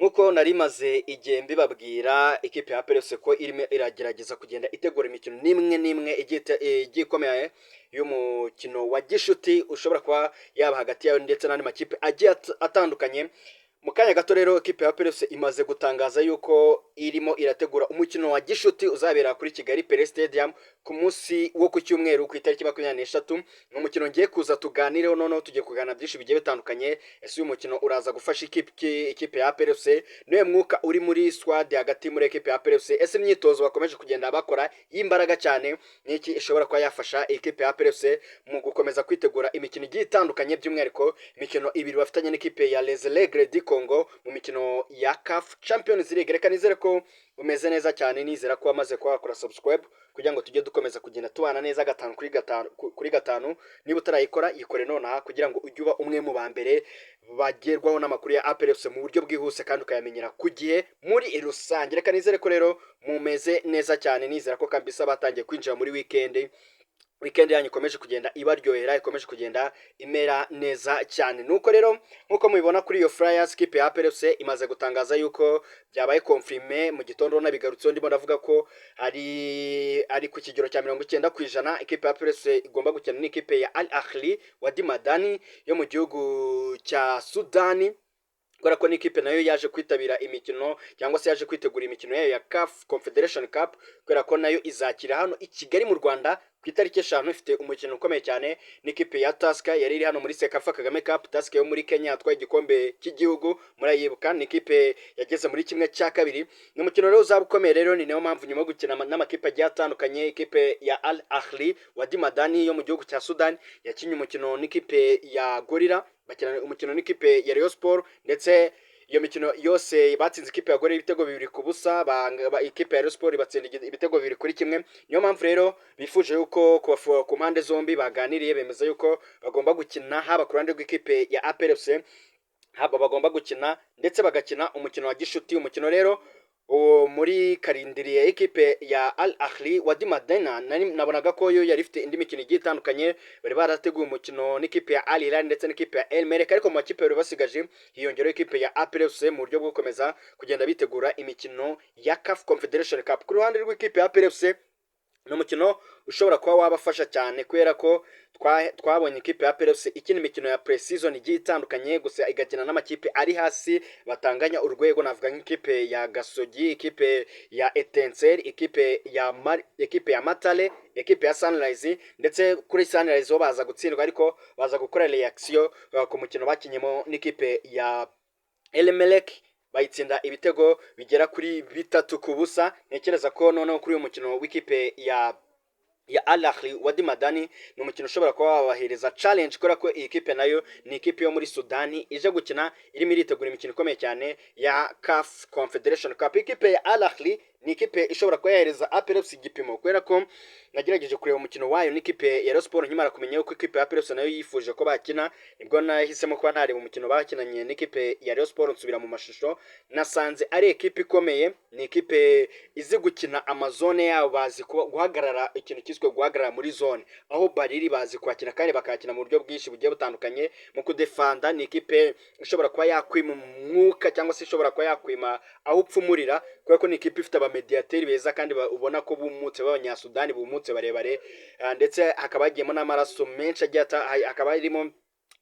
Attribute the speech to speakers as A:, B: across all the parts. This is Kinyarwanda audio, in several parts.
A: Nk'uko nari maze igihe mbibabwira ikipe ya APR FC ko irimo iragerageza kugenda itegura imikino n'imwe igiye ikomeye y'umukino wa gishuti ushobora kuba yaba hagati yayo ndetse n'andi makipe agiye atandukanye. Mu kanya gato rero ikipe ya APR FC imaze gutangaza yuko irimo irategura umukino wa gishuti uzabera kuri Kigali Pele Stadium ku munsi wo ku cyumweru ku itariki 23. Ni umukino ngiye kuza tuganireho, noneho tugiye kuganira byinshi bigiye bitandukanye. Ese uyu mukino uraza gufasha ikipe ya APR FC? Niwe mwuka uri muri squad hagati muri ikipe ya APR FC? Ese imyitozo bakomeje kugenda bakora y'imbaraga cyane niki ishobora kuba yafasha ikipe ya APR FC mu gukomeza kwitegura imikino igiye itandukanye, by'umwihariko imikino ibiri bafitanye n'ikipe ya Les Aigles du Congo mu mikino ya CAF Champions League. Reka nizere ko umeze neza cyane, nizera ko wamaze kuhakora subscribe kugira ngo tujye dukomeza kugenda tubana neza gatanu kuri gatanu. Niba utarayikora yikore nonaha kugira ngo ujye uba umwe mu bambere bagerwaho n'amakuru ya APR FC mu buryo bwihuse kandi ukayamenyera ku gihe muri rusange. Reka nizere ko rero mumeze neza cyane, nizera ko kabisa batangiye kwinjira muri weekend yanyu ikomeje kugenda ibaryohera, ikomeje kugenda imera neza cyane. Nuko rero nkuko mubibona kuri iyo flyers, ikipe ya APR FC imaze gutangaza yuko byabaye confirmé mu gitondo, nabigarutseho ndimo ndavuga ko ari ku kigero cya 90%. Ikipe ya APR FC igomba gukina n'ikipe ya Al Ahly Wadi Madani yo mu gihugu cya Sudani, kubera ko n'ikipe nayo yaje kwitabira imikino cyangwa se yaje kwitegura imikino yayo ya CAF Confederation Cup, kubera ko nayo izakira hano i Kigali mu Rwanda ku itariki 5. Ifite umukino ukomeye cyane n'ikipe ya Tusker yari iri hano muri Sekafa Kagame Cup. Tusker yo muri Kenya yatwaye igikombe cy'igihugu murayibuka, n'ikipe yageze muri kimwe cya kabiri. Ni umukino rero uzaba ukomeye, rero ni nayo mpamvu nyuma yo gukina n'amakipe agiye atandukanye, ikipe ya Al Ahly Wadi Madani yo mu gihugu cya Sudan yakinnye umukino n'ikipe ya Gorilla, bakina umukino n'ikipe ya Rayon Sport, ndetse iyo mikino yose batsinze ikipe ya Gorilla ibitego 2-0. Ikipe ya Rayon Sport batsinda ibitego 2-1. Niyo mpamvu rero bifuje yuko ku mpande zombi baganiriye bemeza yuko bagomba gukina, haba ku ruhande rw'ikipe ya APR FC haba bagomba gukina ndetse bagakina umukino wa gishuti. Umukino rero muri karindiriye ikipe ya Al Ahly Wadi Madani nabonaga ko yo yari ifite indi mikino igiye itandukanye, bari barateguye umukino n'ikipe ya Al Hilal ndetse n'ikipe ya El Merreikh, ariko mu makipe bari basigaje hiyongeraho ikipe ya APR FC mu buryo bwo gukomeza kugenda bitegura imikino ya CAF Confederation Cup. Ku ruhande rw'ikipe ya APR FC ni umukino ushobora kuba wabafasha cyane, kubera ko twabonye ikipe ya APR FC ikina imikino ya pre-season igiye itandukanye, gusa igakina n'amakipe ari hasi batanganya urwego. Navuga nk'ikipe ya Gasogi, ikipe ya Etincelle, ikipe ya Matale, ikipe ya Sunrise, ndetse kuri Sunrise bo baza gutsindwa ariko baza gukora reaction ku mukino bakinyemo n'ikipe ya El Merreikh bayitsinda ibitego bigera kuri 3-0. Ntekereza ko noneho kuri uyu mukino w'ikipe ya Al Ahly Wadi Madani ni umukino ushobora kuba wabahereza challenge, kubera ko iyi kipe nayo ni ikipe yo muri Sudani ije gukina, irimo iritegura imikino ikomeye cyane ya CAF Confederation Cup. Ikipe ya Al Ahly ni ikipe ishobora kuba yahereza APR FC igipimo, kubera ko nagerageje kureba umukino wayo n'ikipe ya Rayon Sport nkimara kumenya yuko ikipe ya APR FC nayo yifuje ko bakina, nibwo nahisemo kuba ntareba umukino bakinanye n'ikipe ya Rayon Sport. Nsubira mu mashusho nasanze ari ikipe ikomeye, ni ikipe izi gukina amazone yabo, bazi guhagarara, ikintu kiswe guhagarara muri zone aho bariri, bazi kwakina kandi bakakina mu buryo bwinshi bugiye butandukanye. Mu kudefanda ni ikipe ishobora kuba yakwima umwuka cyangwa se ishobora kuba yakwima aho upfumurira, kubera ko ni ikipe ifite abamediateri beza kandi ubona ko bumutse b'abanyasudani, bumutse barebare, ndetse hakaba hagiyemo n'amaraso menshi agiye hakaba harimo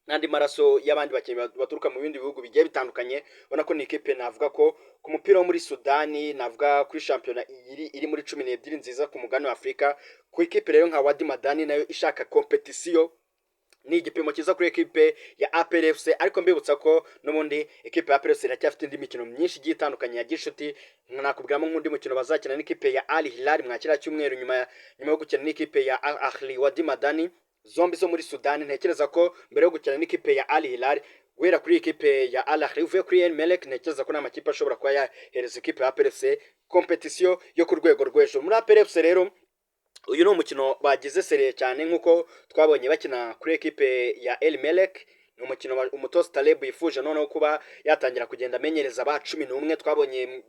A: n'andi maraso y'abandi bakinnyi baturuka mu bindi bihugu bigiye bitandukanye. Ubona ko ni ikipe navuga ko ku mupira wo muri Sudani, navuga kuri shampiyona iri muri 12 nziza ku mugani wa Afurika. Ku ikipe rero nka Wadi Madani nayo ishaka competition, ni igipimo cyiza kuri ekipe ya APR FC, ariko mbibutsa ko n'ubundi ekipe ya APR FC iracyafite indi mikino myinshi igiye itandukanye ya gishuti. Nakubwiramo nk'undi mukino bazakina n'ikipe ya Al Hilal mwakira cyumweru nyuma yo gukina n'ikipe ya Al Ahly Wadi Madani, zombi zo muri Sudani. Ntekereza ko mbere yo gukina n'ikipe ya Al Hilal, guhera kuri ikipe ya Al Ahly uvuye kuri El Merreikh, ntekereza ko n'amakipe ashobora kuba yahereza ikipe ya APR FC competition yo ku rwego rw'ejo. Muri APR FC rero uyu ni umukino bagize seriye cyane, nk'uko twabonye bakina kuri ekipe ya El Merreikh. ni umukino umutoza Taleb yifuje noneho kuba yatangira kugenda amenyereza ba 11 twabonye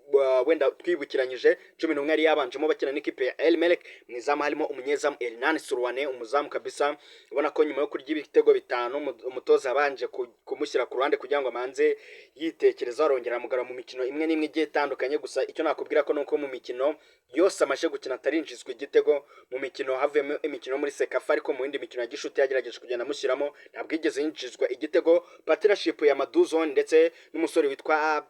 A: wenda twibukiranyije 11 yari yabanjemo bakina n'ikipe ya El Merreikh mu izamu harimo umunyezamu Elnani Surwane umuzamu kabisa ubona ko nyuma yo kurya ibitego bitanu umutoza abanje kumushyira ku ruhande kugira ngo amanze yitekereza arongera amugara mu mikino imwe n'imwe igiye itandukanye gusa icyo nakubwira ko nuko mu mikino yose amaje gukina atarinjizwa igitego mu mikino havuyemo imikino muri Sekafa ariko mu yindi mikino ya gishuti yagerageje kugenda amushyiramo ntabwo yigeze yinjizwa igitego. Partnership ya Maduzone ndetse n'umusore witwa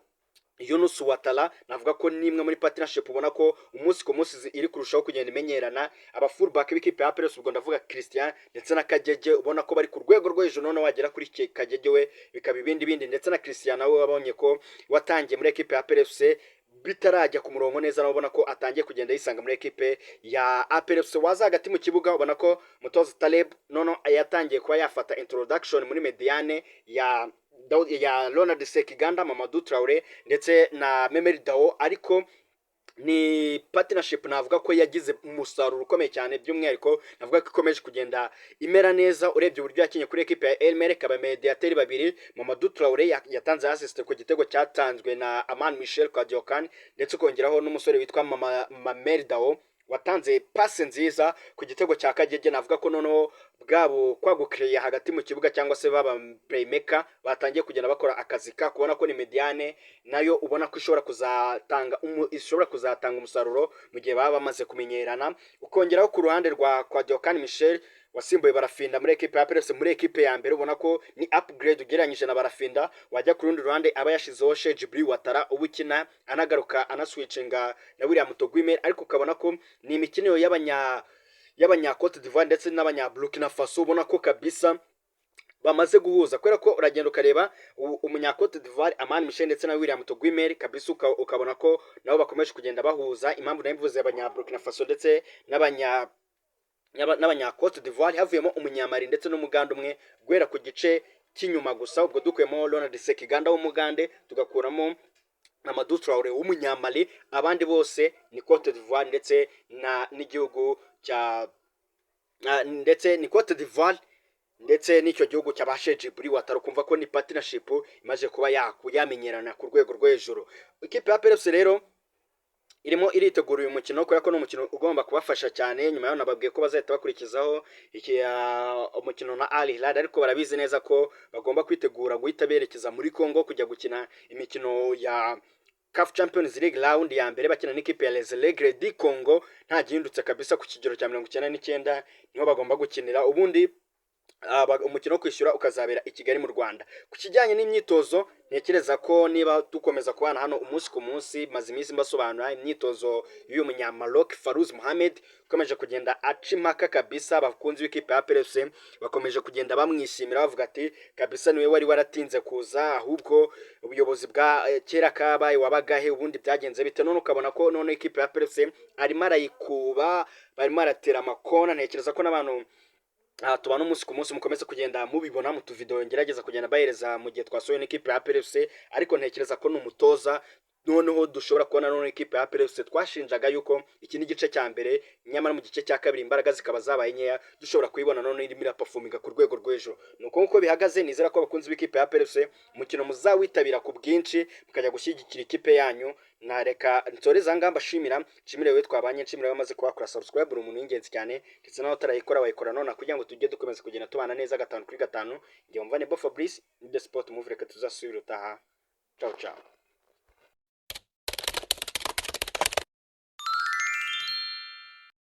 A: Yunus Watala navuga ko nimwe muri partnership ubona ko umunsi ku munsi iri kurushaho kugenda imenyerana aba fullback b'ikipe ya Peres ubwo ndavuga Christian ndetse na Kagege ubona ko bari ku rwego rwo hejuru none wagera kuri Kagege we bikaba ibindi ndetse na Christian nawe wabonye ko watangiye muri ekipe ya Peres bitarajya ku murongo neza nabona ko atangiye kugenda yisanga muri ekipe ya APRFC waza hagati mu kibuga ubona ko mutoza Taleb none yatangiye kuba yafata introduction muri mediane ya Ronald Sekiganda, Mamadou Traoré ndetse na Memeri Dao ariko ni partnership navuga ko yagize umusaruro ukomeye cyane by'umwihariko navuga ko ikomeje kugenda imera neza urebye uburyo yakinye kuri equipe ya El Merreikh aba mediateur babiri Mamadou Traoré yatanze assist ku gitego cyatanzwe na Aman Michel Kadiokan ndetse ukongeraho n'umusore witwa Memeri Dao watanze passe nziza ku gitego cya Kagege navuga ko noneho bwabo kwagukiriye hagati mu kibuga cyangwa se baba playmaker batangiye kugenda bakora akazi ka kubona ko ni mediane nayo ubona ko ishobora kuzatanga umusaruro mu gihe baba bamaze kumenyerana. Ukongeraho ku ruhande rwa Kadiokan Michel wasimbuye Barafinda muri equipe ya Peres muri equipe ya mbere ubona ko ni upgrade ugereranyije na Barafinda wajya ku rundi ruhande aba yashizeho Sheikh Djibril Ouattara ubukina anagaruka anaswitchinga na William Togwime ariko ukabona ko ni imikino y'abanya Cote d'Ivoire ndetse n'abanya Burkina Faso ubona ko kabisa bamaze guhuza kubera ko uragenda ukareba umunya Cote d'Ivoire Aman Michel ndetse na William Togwime kabisa ukabona ko nabo bakomeje kugenda bahuza impamvu nabivuze abanya Burkina Faso ndetse n'abanya Cote d'Ivoire havuyemo umunyamari ndetse n'umuganda umwe gwera ku gice cy'inyuma gusa ubwo dukuyemo Ronald Sekiganda w'umugande tugakuramo Mamadou Traoré w'umunyamali abandi bose ni Cote d'Ivoire ndetse n'igihugu cya ndetse ni Cote d'Ivoire ndetse n'icyo gihugu cyabashe Djibril Ouattara kumva ko ni partnership imaze kuba yamenyerana ku rwego rwo hejuru. Ikipe ya Peres rero irimo iritegura uyu mukino kubera ko n'umukino ugomba kubafasha cyane nyuma yaho nababwiye ko bazahita bakurikizaho umukino na Al Hilal ariko barabizi neza ko bagomba kwitegura guhita berekeza muri Congo kujya gukina imikino ya CAF Champions League round ya mbere bakina n'ikipe ya Les Aigles du Congo nta gihindutse kabisa ku kigero cya 99 niho bagomba gukinira ubundi umukino wo kwishyura ukazabera i Kigali mu Rwanda. Ku kijyanye n'imyitozo ntekereza ko niba dukomeza kubana hano umunsi ku munsi maze iminsi mbasobanura imyitozo y'uyu munyamaroc Farouz Mohamed ukomeje kugenda aca impaka kabisa abakunzi b'ikipe ya Peres bakomeje kugenda bamwishimira bavuga ati kabisa niwe wari waratinze kuza ahubwo ubuyobozi bwa kera kabaye wabagahe ubundi byagenze bite none ukabona ko none ikipe ya Peres arimo arayikuba barimo aratera amakona ntekereza ko n'abantu tubana umunsi ku munsi mukomeze kugenda mubibona mu tuvideo ngerageza kugenda bahereza mu gihe twasohoye n'ikipe ya Peres ariko ntekereza ko n'umutoza noneho dushobora kubona none ikipe ya Peres twashinjaga yuko iki ni gice cya mbere nyamara mu gice cya kabiri imbaraga zikaba zabaye nkeya dushobora kuyibona none irimo iraperforminga ku rwego rw'ejo nuko uko bihagaze nizera ko abakunzi b'ikipe ya Peres umukino muzawitabira ku bwinshi mukajya gushyigikira ikipe yanyu nareka nsoreza ngamba nshimire we twabanye nshimire bamaze kuhakora subscribe uri umuntu w'ingenzi cyane ndetse naho utarayikora wayikora none kugira ngo tujye dukomeza kugenda tubana neza 5 kuri 5 ngiye mvane Bo Fabrice ni The Sport Move reka tuzasubira utaha ciao ciao.